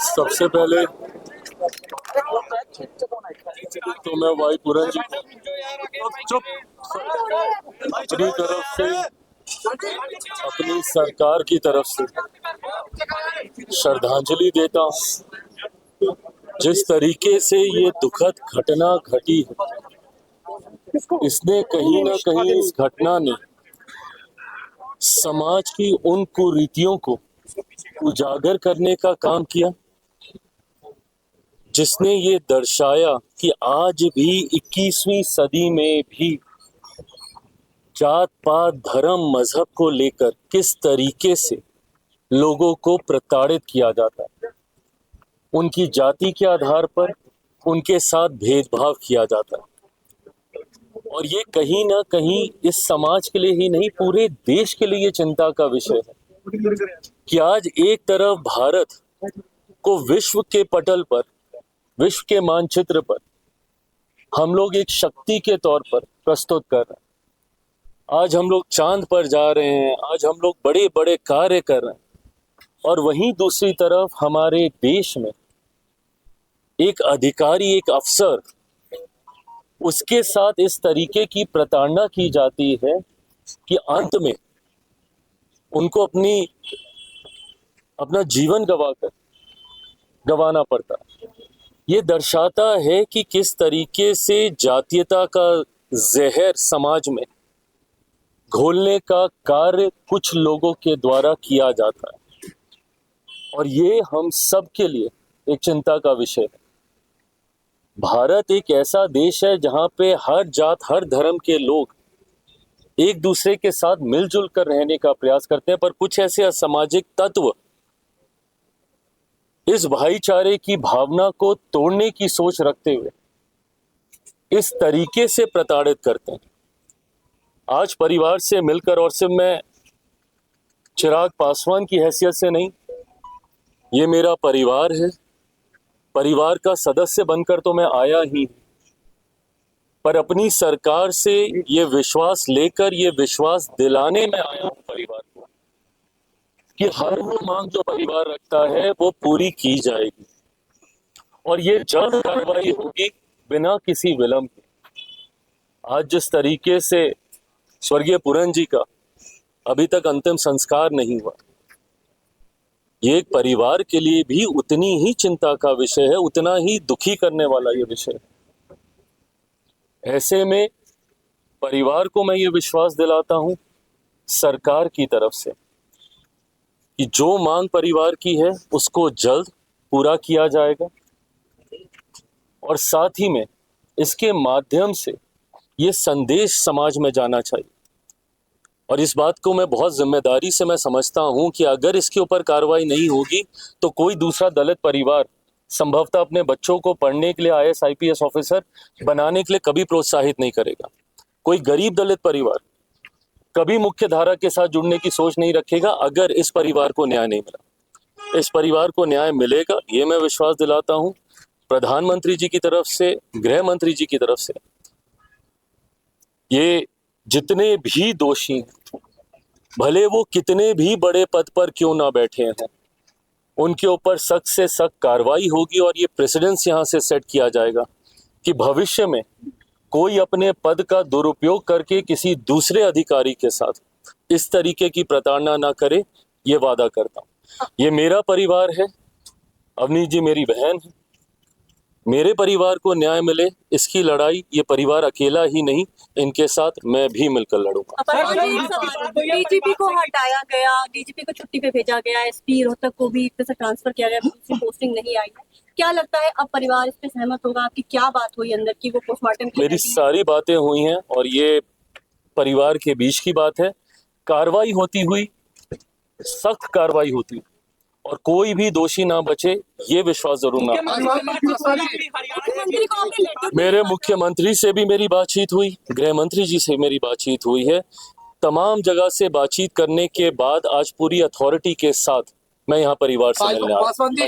सबसे पहले तो मैं वाई पूरन जी अपनी तरफ से, अपनी सरकार की तरफ से श्रद्धांजलि देता हूँ। जिस तरीके से ये दुखद घटना घटी है, इसने कहीं ना कहीं, इस घटना ने समाज की उन कुरीतियों को उजागर करने का काम किया, जिसने ये दर्शाया कि आज भी 21वीं सदी में भी जात पात धर्म मजहब को लेकर किस तरीके से लोगों को प्रताड़ित किया जाता है। उनकी जाति के आधार पर उनके साथ भेदभाव किया जाता है। और ये कहीं ना कहीं इस समाज के लिए ही नहीं, पूरे देश के लिए चिंता का विषय है कि आज एक तरफ भारत को विश्व के पटल पर, विश्व के मानचित्र पर हम लोग एक शक्ति के तौर पर प्रस्तुत कर रहे हैं। आज हम लोग चांद पर जा रहे हैं, आज हम लोग बड़े बड़े कार्य कर रहे हैं, और वहीं दूसरी तरफ हमारे देश में एक अधिकारी, एक अफसर, उसके साथ इस तरीके की प्रताड़ना की जाती है कि अंत में उनको अपना जीवन गंवाना पड़ता है। ये दर्शाता है कि किस तरीके से जातीयता का जहर समाज में घोलने का कार्य कुछ लोगों के द्वारा किया जाता है, और ये हम सब के लिए एक चिंता का विषय है। भारत एक ऐसा देश है जहां पे हर जात, हर धर्म के लोग एक दूसरे के साथ मिलजुल कर रहने का प्रयास करते हैं, पर कुछ ऐसे असामाजिक तत्व इस भाईचारे की भावना को तोड़ने की सोच रखते हुए इस तरीके से प्रताड़ित करते हैं। आज परिवार से मिलकर, और सिर्फ मैं चिराग पासवान की हैसियत से नहीं, ये मेरा परिवार है, परिवार का सदस्य बनकर तो मैं आया ही, पर अपनी सरकार से ये विश्वास लेकर, ये विश्वास दिलाने में आया हूं परिवार को कि हर वो मांग जो परिवार रखता है वो पूरी की जाएगी, और ये जल्द कार्रवाई होगी बिना किसी विलंब के। आज जिस तरीके से स्वर्गीय पूरन जी का अभी तक अंतिम संस्कार नहीं हुआ, ये एक परिवार के लिए भी उतनी ही चिंता का विषय है, उतना ही दुखी करने वाला ये विषय है। ऐसे में परिवार को मैं ये विश्वास दिलाता हूं सरकार की तरफ से कि जो मांग परिवार की है उसको जल्द पूरा किया जाएगा, और साथ ही में इसके माध्यम से ये संदेश समाज में जाना चाहिए। और इस बात को मैं बहुत जिम्मेदारी से मैं समझता हूं कि अगर इसके ऊपर कार्रवाई नहीं होगी तो कोई दूसरा दलित परिवार संभवतः अपने बच्चों को पढ़ने के लिए IAS IPS ऑफिसर बनाने के लिए कभी प्रोत्साहित नहीं करेगा। कोई गरीब दलित परिवार कभी मुख्य धारा के साथ जुड़ने की सोच नहीं रखेगा अगर इस परिवार को न्याय नहीं मिला। इस परिवार को न्याय मिलेगा, ये मैं विश्वास दिलाता हूं प्रधानमंत्री जी की तरफ से, गृह मंत्री जी की तरफ से। ये जितने भी दोषी हैं, भले वो कितने भी बड़े पद पर क्यों ना बैठे हैं, उनके ऊपर सख्त से सख्त कार्रवाई होगी, और ये प्रेसिडेंस यहाँ से सेट किया जाएगा कि भविष्य में कोई अपने पद का दुरुपयोग करके किसी दूसरे अधिकारी के साथ इस तरीके की प्रताड़ना ना करे। ये वादा करता हूँ। ये मेरा परिवार है, अवनीश जी मेरी बहन है, मेरे परिवार को न्याय मिले, इसकी लड़ाई ये परिवार अकेला ही नहीं, इनके साथ मैं भी मिलकर लड़ूंगा। डीजीपी को हटाया गया, डीजीपी को छुट्टी पे भेजा गया, SP रोहतक को भी ट्रांसफर किया गया, पोस्टिंग नहीं आई है। क्या लगता है अब परिवार इस पे सहमत होगा? आपकी क्या बात हुई अंदर की, वो पोस्टमार्टम? मेरी सारी बातें हुई हैं, और ये परिवार के बीच की बात है। कार्रवाई होती हुई, सख्त कार्रवाई होती, और कोई भी दोषी ना बचे, ये विश्वास जरूर ना। मेरे मुख्यमंत्री से भी मेरी बातचीत हुई, गृह मंत्री जी से मेरी बातचीत हुई है। तमाम जगह से बातचीत करने के बाद आज पूरी अथॉरिटी के साथ मैं यहाँ परिवार से मिलने आया।